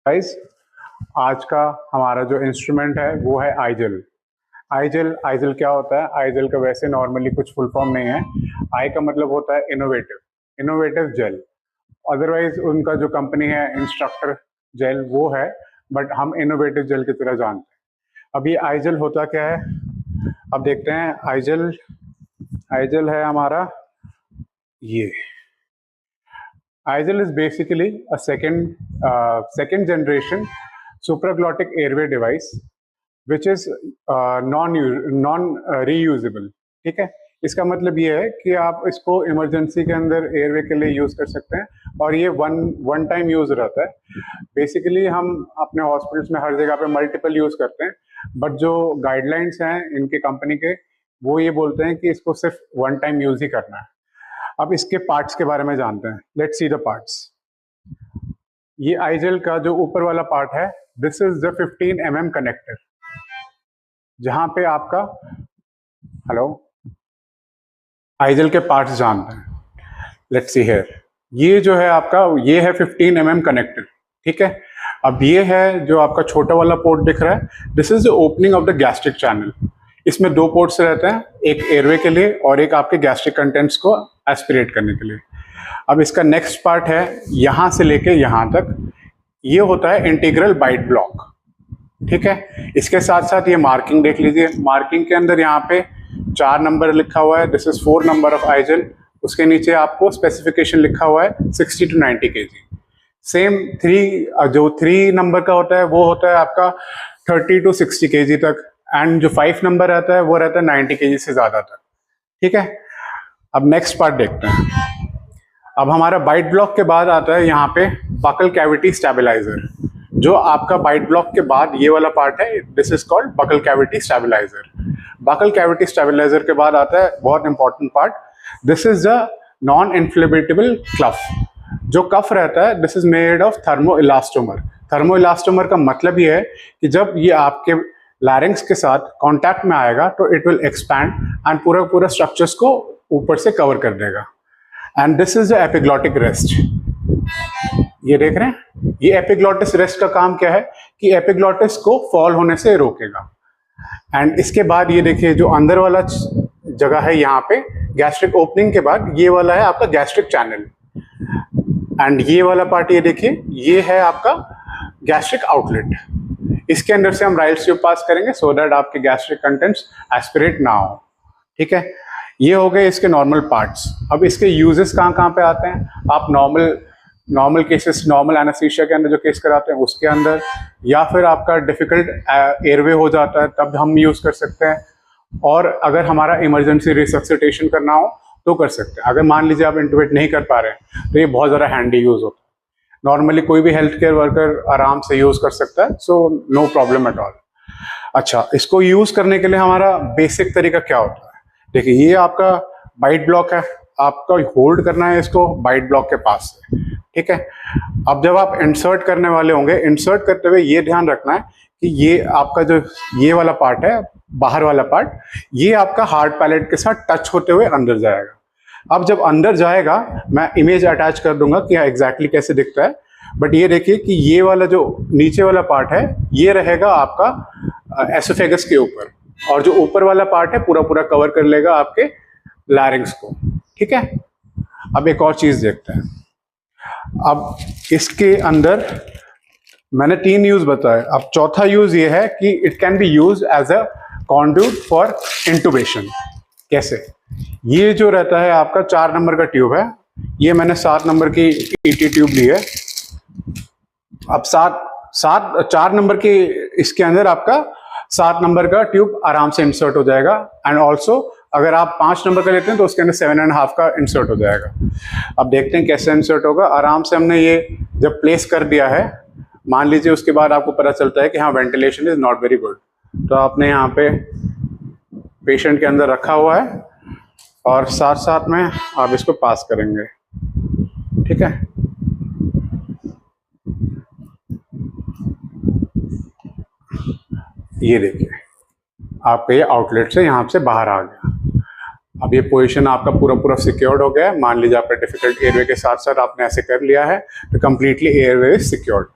Guys, आज का हमारा जो इंस्ट्रूमेंट है वो है आईजेल। आईजेल आईजेल क्या होता है? आईजेल का वैसे नॉर्मली कुछ फुल फॉर्म नहीं है। आई का मतलब होता है इनोवेटिव, इनोवेटिव जेल। अदरवाइज उनका जो कंपनी है इंस्ट्रक्टर जेल वो है, बट हम इनोवेटिव जेल की तरह जानते हैं। अब ये आईजेल होता क्या है, अब देखते हैं। आईजेल आईजेल है हमारा ये। Igel is basically a second generation supraglottic airway device which is non reusable। ठीक है, इसका मतलब ये है कि आप इसको इमरजेंसी के अंदर एयरवे के लिए यूज कर सकते हैं और ये वन टाइम यूज रहता है। बेसिकली हम अपने हॉस्पिटल्स में हर जगह पे मल्टीपल यूज करते हैं, बट जो गाइडलाइंस हैं इनके कंपनी के वो ये बोलते हैं कि इसको सिर्फ वन टाइम यूज ही करना है। अब इसके पार्ट्स के बारे में जानते हैं। Let's see the parts. ये आईजेल का जो ऊपर वाला पार्ट है, this is the 15 mm connector, जहां पे आपका हेलो आईजेल के पार्ट्स जानते हैं। लेट्स सी हियर, ये जो है आपका ये है 15 mm कनेक्टर। ठीक है, अब ये है जो आपका छोटा वाला पोर्ट दिख रहा है, this is the opening of the gastric channel. इसमें दो पोर्ट्स रहते हैं, एक एयरवे के लिए और एक आपके गैस्ट्रिक कंटेंट्स को एस्पिरेट करने के लिए। अब इसका नेक्स्ट पार्ट है यहां से लेके यहां तक, ये होता है इंटीग्रल बाइट ब्लॉक। ठीक है, इसके साथ साथ ये मार्किंग देख लीजिए। मार्किंग के अंदर यहाँ पे 4 नंबर लिखा हुआ है, this is 4 number of eye gel. उसके नीचे आपको स्पेसिफिकेशन लिखा हुआ है 60 to 90 kg। सेम 3 नंबर का होता है वो होता है आपका 30 to 60 kg तक, एंड जो 5 नंबर रहता है वो रहता है 90 kg से ज्यादा तक। ठीक है, अब नेक्स्ट पार्ट देखते हैं। अब हमारा बाइट ब्लॉक के बाद आता है यहाँ पे बकल कैविटी स्टेबलाइजर। जो आपका बाइट ब्लॉक के बाद ये वाला पार्ट है, this is called buccal cavity stabilizer. Buccal cavity stabilizer के बाद आता है बहुत important part, this is the non inflammable cuff. जो कफ रहता है this is made of thermoelastomer. Thermoelastomer का मतलब ये है कि जब ये आपके लैरिंग्स के साथ कांटेक्ट में आएगा तो इट विल एक्सपैंड एंड पूरा स्ट्रक्चर्स को ऊपर से कवर कर देगा। And this is the epiglottic rest. ये देख रहे हैं, ये एपिग्लॉटिस रेस्ट का काम क्या है कि एपिग्लॉटिस को फॉल होने से रोकेगा। एंड इसके बाद ये देखिए जो अंदर वाला जगह है यहाँ पे गैस्ट्रिक ओपनिंग के बाद ये वाला है आपका गैस्ट्रिक चैनल। एंड ये वाला पार्ट ये देखिए, ये है आपका गैस्ट्रिक आउटलेट। इसके अंदर से हम राइट ट्यूब पास करेंगे सो दैट आपके गैस्ट्रिक कंटेंट्स एस्पिरेट ना हो। ठीक है, ये हो गए इसके नॉर्मल पार्ट्स। अब इसके यूजेस कहाँ पे आते हैं? आप नॉर्मल केसेस, नॉर्मल एनेस्थीसिया के अंदर जो केस कराते हैं उसके अंदर, या फिर आपका डिफिकल्ट एयरवे हो जाता है तब हम यूज कर सकते हैं, और अगर हमारा इमरजेंसी रिसक्सिटेशन करना हो तो कर सकते हैं। अगर मान लीजिए आप इंटुबेट नहीं कर पा रहे हैं तो ये बहुत ज़्यादा हैंडी यूज होता है। नॉर्मली कोई भी हेल्थ केयर वर्कर आराम से यूज कर सकता है, so no problem at all. अच्छा, इसको यूज करने के लिए हमारा बेसिक तरीका क्या होता है? देखिए, ये आपका बाइट ब्लॉक है, आपका होल्ड करना है इसको बाइट ब्लॉक के पास से। ठीक है, अब जब आप इंसर्ट करने वाले होंगे, इंसर्ट करते हुए ये ध्यान रखना है कि ये आपका जो ये वाला पार्ट है, बाहर वाला पार्ट, ये आपका हार्ड पैलेट के साथ टच होते हुए अंदर जाएगा। अब जब अंदर जाएगा, मैं इमेज अटैच कर दूंगा कि एग्जैक्टली कैसे दिखता है, बट ये देखिए कि ये वाला जो नीचे वाला पार्ट है ये रहेगा आपका एसोफेगस के ऊपर, और जो ऊपर वाला पार्ट है पूरा कवर कर लेगा आपके लैरिंग्स को। ठीक है, अब एक और चीज देखते हैं। अब इसके अंदर मैंने 3 यूज बताए, अब चौथा यूज ये है कि it can be use as a conduit for intubation. कैसे? ये जो रहता है आपका 4 नंबर का ट्यूब है, ये मैंने 7 नंबर की ईटी ट्यूब ली है। अब 4 नंबर के इसके अंदर आपका 7 नंबर का ट्यूब आराम से इंसर्ट हो जाएगा, एंड ऑल्सो अगर आप 5 नंबर का लेते हैं तो उसके अंदर 7.5 का इंसर्ट हो जाएगा। अब देखते हैं कैसे इंसर्ट होगा। आराम से हमने ये जब प्लेस कर दिया है, मान लीजिए उसके बाद आपको पता चलता है कि हाँ ventilation is not very good, तो आपने यहाँ पे पेशेंट के अंदर रखा हुआ है और साथ में आप इसको पास करेंगे। ठीक है, ये देखिए आपका ये आउटलेट से यहाँ से बाहर आ गया। अब ये पोजीशन आपका पूरा सिक्योर्ड हो गया है। मान लीजिए आपका डिफिकल्ट एयरवे के साथ साथ आपने ऐसे कर लिया है तो completely airway is secured.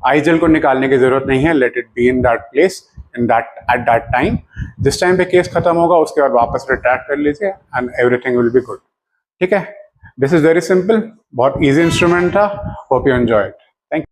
I gel को निकालने की जरूरत नहीं है, let it be in that place in that at that time. जिस टाइम पे केस खत्म होगा उसके बाद वापस रिट्रैक्ट कर लीजिए and everything will be good. ठीक है, दिस इज वेरी सिंपल, बहुत इजी इंस्ट्रूमेंट था। Hope you enjoy it.